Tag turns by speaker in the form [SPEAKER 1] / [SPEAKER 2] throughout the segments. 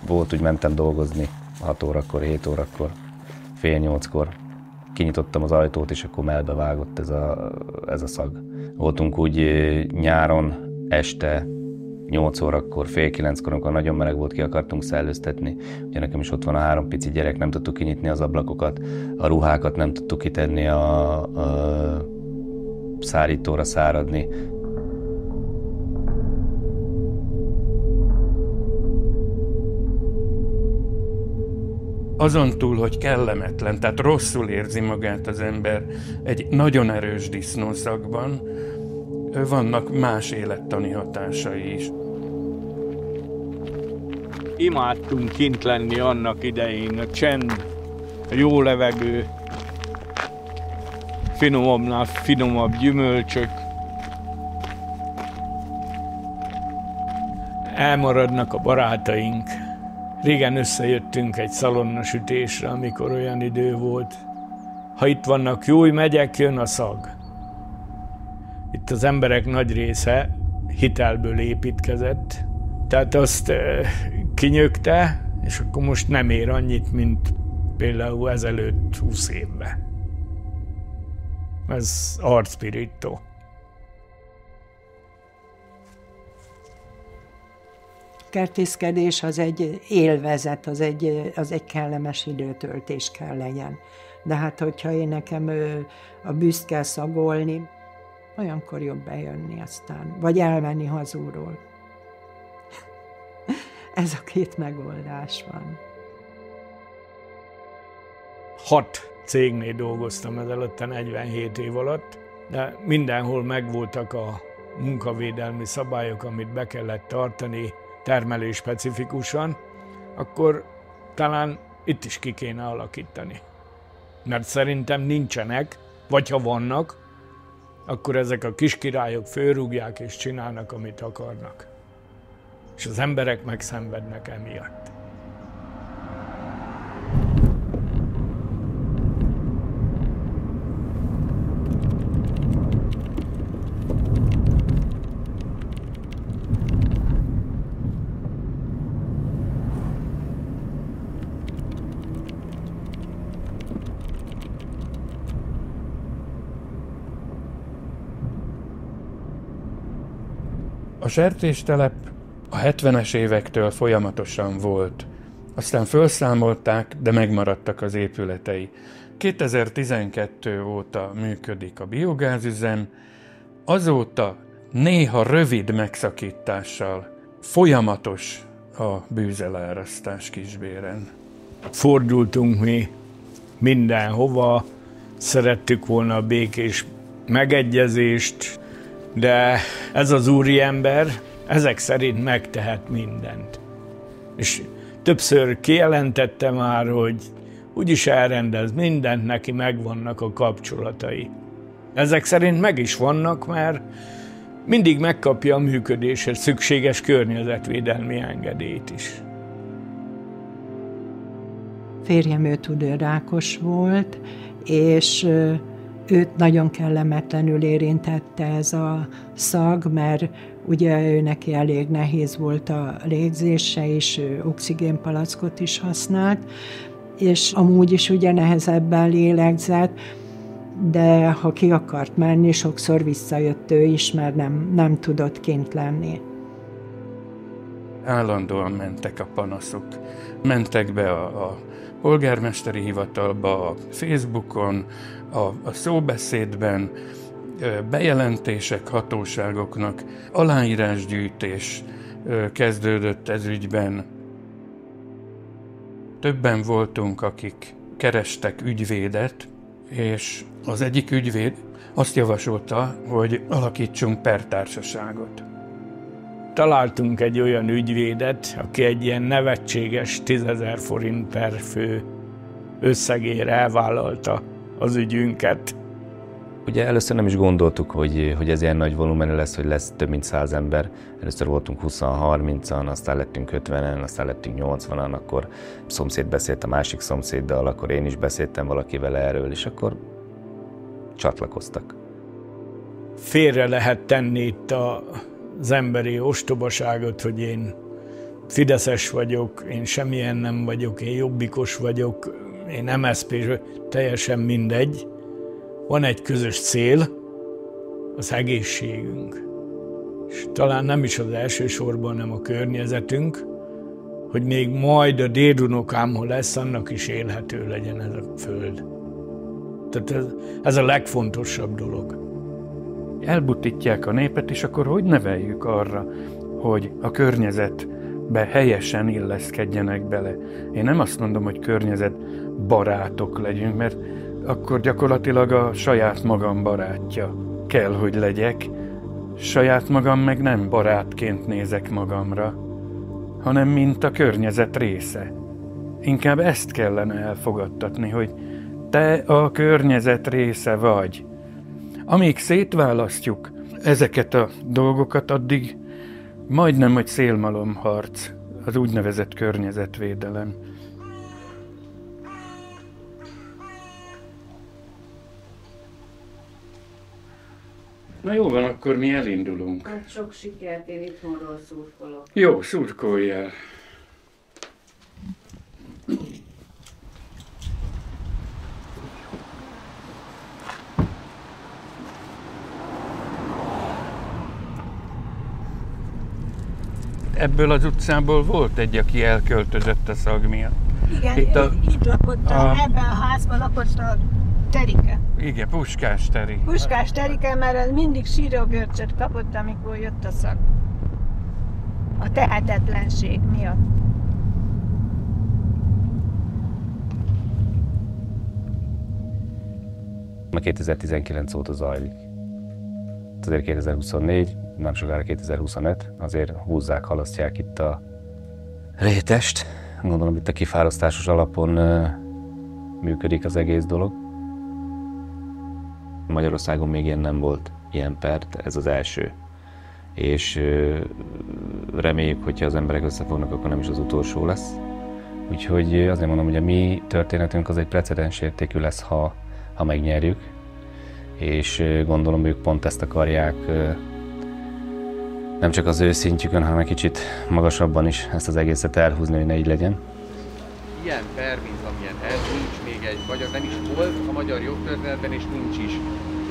[SPEAKER 1] Volt, úgy mentem dolgozni 6 órakor, 7 órakor, fél 8-kor. Kinyitottam az ajtót, és akkor melbevágott ez a szag. Voltunk úgy nyáron, este 8 órakor, fél 9-kor, amikor nagyon meleg volt, ki akartunk szellőztetni. Ugye nekem is ott van a 3 pici gyerek, nem tudtuk kinyitni az ablakokat, a ruhákat nem tudtuk kitenni a szárítóra száradni.
[SPEAKER 2] Azon túl, hogy kellemetlen, tehát rosszul érzi magát az ember egy nagyon erős disznószagban, vannak más élettani hatásai is.
[SPEAKER 3] Imádtunk kint lenni annak idején, a csend, a jó levegő, finomabbnál finomabb gyümölcsök. Elmaradnak a barátaink. Régen összejöttünk egy szalonnasütésre, amikor olyan idő volt. Ha itt vannak Jói megyek, jön a szag. Itt az emberek nagy része hitelből építkezett, tehát azt kinyögte, és akkor most nem ér annyit, mint például ezelőtt 20 évben. Ez arcpirító.
[SPEAKER 4] Kertészkedés az egy élvezet, az egy kellemes időtöltés kell legyen. De hát, hogyha én nekem a bűzt kell szagolni, olyankor jobb bejönni aztán, vagy elmenni hazulról. Ez a 2 megoldás van.
[SPEAKER 3] 6 cégnél dolgoztam ezelőtt 47 év alatt, de mindenhol megvoltak a munkavédelmi szabályok, amit be kellett tartani termelés specifikusan, akkor talán itt is ki kéne alakítani. Mert szerintem nincsenek, vagy ha vannak, akkor ezek a kiskirályok fölrúgják és csinálnak, amit akarnak. És az emberek megszenvednek emiatt.
[SPEAKER 2] A sertéstelep a 70-es évektől folyamatosan volt. Aztán felszámolták, de megmaradtak az épületei. 2012 óta működik a biogázüzem, azóta néha rövid megszakítással folyamatos a bűzelárasztás Kisbéren.
[SPEAKER 3] Fordultunk mi mindenhova, szerettük volna a békés megegyezést, de ez az úriember ezek szerint megtehet mindent. És többször kijelentette már, hogy úgyis elrendez mindent, neki megvannak a kapcsolatai. Ezek szerint meg is vannak, mert mindig megkapja a működéshez szükséges környezetvédelmi engedélyt is.
[SPEAKER 4] Férjem ő tüdőrákos volt, és őt nagyon kellemetlenül érintette ez a szag, mert ugye ő neki elég nehéz volt a légzése, és ő oxigénpalackot is használt, és amúgy is ugye nehezebben lélegzett, de ha ki akart menni, sokszor visszajött ő is, mert nem tudott kint lenni.
[SPEAKER 2] Állandóan mentek a panaszok. Mentek be a polgármesteri hivatalba, a Facebookon, a szóbeszédben, bejelentések hatóságoknak, aláírásgyűjtés kezdődött ez ügyben. Többen voltunk, akik kerestek ügyvédet, és az egyik ügyvéd azt javasolta, hogy alakítsunk pertársaságot.
[SPEAKER 3] Találtunk egy olyan ügyvédet, aki egy ilyen nevetséges 10 000 forint per fő összegére elvállalta az ügyünket.
[SPEAKER 1] Ugye először nem is gondoltuk, hogy ez ilyen nagy volumenű lesz, hogy lesz több mint 100 ember. Először voltunk 20-30-an, aztán lettünk 50-en, aztán lettünk 80-an, akkor a szomszéd beszélt a másik szomszéddal, akkor én is beszéltem valakivel erről, és akkor csatlakoztak.
[SPEAKER 3] Félre lehet tenni itt az emberi ostobaságot, hogy én fideszes vagyok, én semmilyen nem vagyok, én jobbikos vagyok, én MSZP-s, teljesen mindegy. Van egy közös cél, az egészségünk. És talán nem is az elsősorban, hanem a környezetünk, hogy még majd a dédunokám, ha lesz, annak is élhető legyen ez a föld. Tehát ez a legfontosabb dolog.
[SPEAKER 2] Elbutítják a népet, és akkor hogy neveljük arra, hogy a környezetbe helyesen illeszkedjenek bele? Én nem azt mondom, hogy környezetbarátok legyünk, mert akkor gyakorlatilag a saját magam barátja kell, hogy legyek. Saját magam meg nem barátként nézek magamra, hanem mint a környezet része. Inkább ezt kellene elfogadtatni, hogy te a környezet része vagy. Amíg szétválasztjuk ezeket a dolgokat, addig majdnem, hogy szélmalomharc, az úgynevezett környezetvédelem. Na jó van, akkor mi elindulunk.
[SPEAKER 5] Hát sok sikert, én itthonról szurkolok.
[SPEAKER 2] Jó, szurkoljál. Ebből az utcából volt egy, aki elköltözött a szag miatt.
[SPEAKER 6] Igen, itt lakott, ebben a házban lakott a Terike.
[SPEAKER 2] Igen, Puskás Teri.
[SPEAKER 6] Puskás Terike, mert mindig sírógörcsöt kapott, amikor jött a szag. A tehetetlenség miatt.
[SPEAKER 1] A 2019 óta zajlik. Azért 2024, nem sokára 2025, azért húzzák, halasztják itt a rétest. Gondolom itt a kifárasztásos alapon működik az egész dolog. Magyarországon még ilyen nem volt ilyen per, ez az első. És reméljük, hogyha az emberek összefognak, akkor nem is az utolsó lesz. Úgyhogy azért mondom, hogy a mi történetünk az egy precedens értékű lesz, ha megnyerjük. És gondolom, ők pont ezt akarják, nem csak az ő szintjükön, hanem egy kicsit magasabban is ezt az egészet elhúzni, hogy ne így legyen.
[SPEAKER 7] Ilyen per, mint amilyen ez, nincs még egy magyar, nem is volt a magyar jogtörténetben, és nincs is.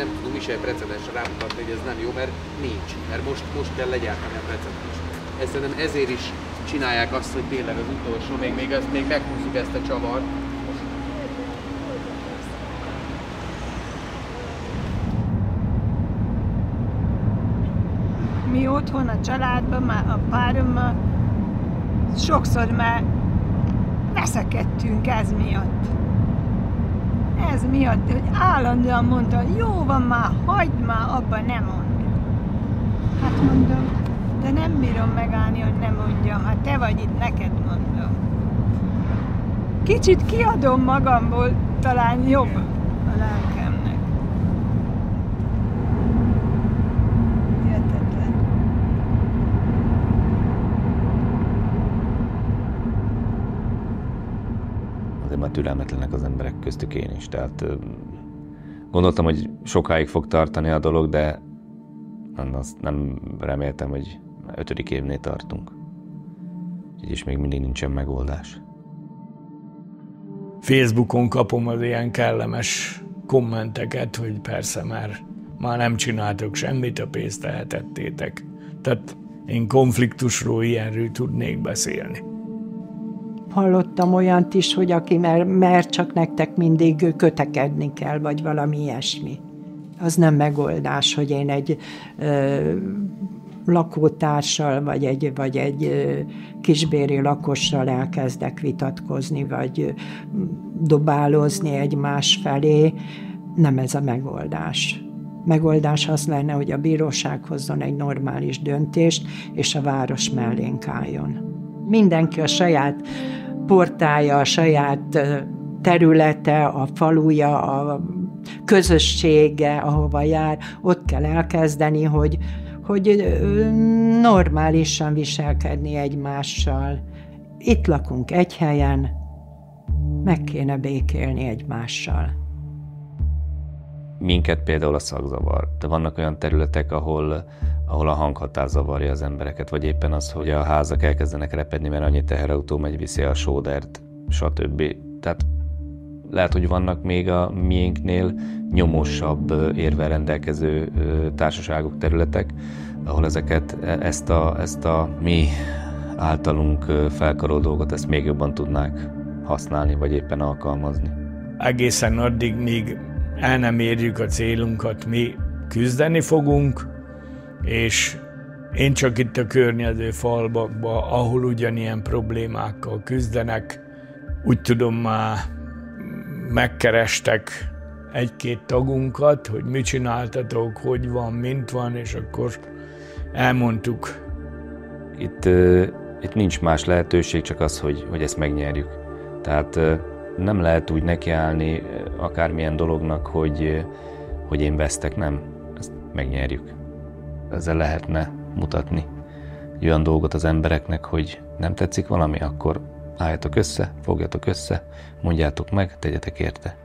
[SPEAKER 7] Nem tudom is egy precedensre rámutatni, hogy ez nem jó, mert nincs. Mert most kell legyártani a precedens. Szerintem ezért is csinálják azt, hogy tényleg az utolsó, még meghúzzuk ezt a csavart.
[SPEAKER 6] Mi otthon a családban, már a párommal sokszor már veszekedtünk ez miatt. Ez miatt, hogy állandóan mondta, jó van már, hagyd már, abba nem mond. Hát mondom, de nem bírom megállni, hogy nem mondjam, hát te vagy itt, neked mondom. Kicsit kiadom magamból, talán jobb a lelkemnek. Hihetetlen.
[SPEAKER 1] Azért már türelmetlenek az emberek, köztük én is. Tehát gondoltam, hogy sokáig fog tartani a dolog, de azt nem reméltem, hogy 5. évnél tartunk. És még mindig nincsen megoldás.
[SPEAKER 3] Facebookon kapom az ilyen kellemes kommenteket, hogy persze már nem csináltok semmit, a pénzt eltettétek. Tehát én konfliktusról, ilyenről tudnék beszélni.
[SPEAKER 4] Hallottam olyant is, hogy aki mert csak nektek mindig kötekedni kell, vagy valami ilyesmi. Az nem megoldás, hogy én egy lakótársal, vagy egy kisbéri lakossal elkezdek vitatkozni, vagy dobálozni egymás felé. Nem ez a megoldás. Megoldás az lenne, hogy a bíróság hozzon egy normális döntést, és a város mellénk álljon. Mindenki a saját portája, a saját területe, a faluja, a közössége, ahova jár, ott kell elkezdeni, hogy normálisan viselkedni egymással. Itt lakunk egy helyen, meg kéne békélni egymással.
[SPEAKER 1] Minket például a szagzavar, de vannak olyan területek, ahol a hanghatás zavarja az embereket, vagy éppen az, hogy a házak elkezdenek repedni, mert annyi teherautó megy, viszi a sódert, stb. Tehát lehet, hogy vannak még a miénknél nyomósabb érvel rendelkező társaságok, területek, ahol ezt a mi általunk felkarolt dolgot, ezt még jobban tudnák használni, vagy éppen alkalmazni.
[SPEAKER 3] Egészen addig, míg el nem érjük a célunkat, mi küzdeni fogunk, és én csak itt a környező falvakban, ahol ugyanilyen problémákkal küzdenek, úgy tudom, már megkerestek egy-két tagunkat, hogy mit csináltatok, hogy van, mint van, és akkor elmondtuk.
[SPEAKER 1] Itt nincs más lehetőség, csak az, hogy ezt megnyerjük. Tehát nem lehet úgy nekiállni akármilyen dolognak, hogy én vesztek, nem. Ezt megnyerjük. Ezzel lehetne mutatni olyan dolgot az embereknek, hogy nem tetszik valami, akkor álljatok össze, fogjatok össze, mondjátok meg, tegyetek érte.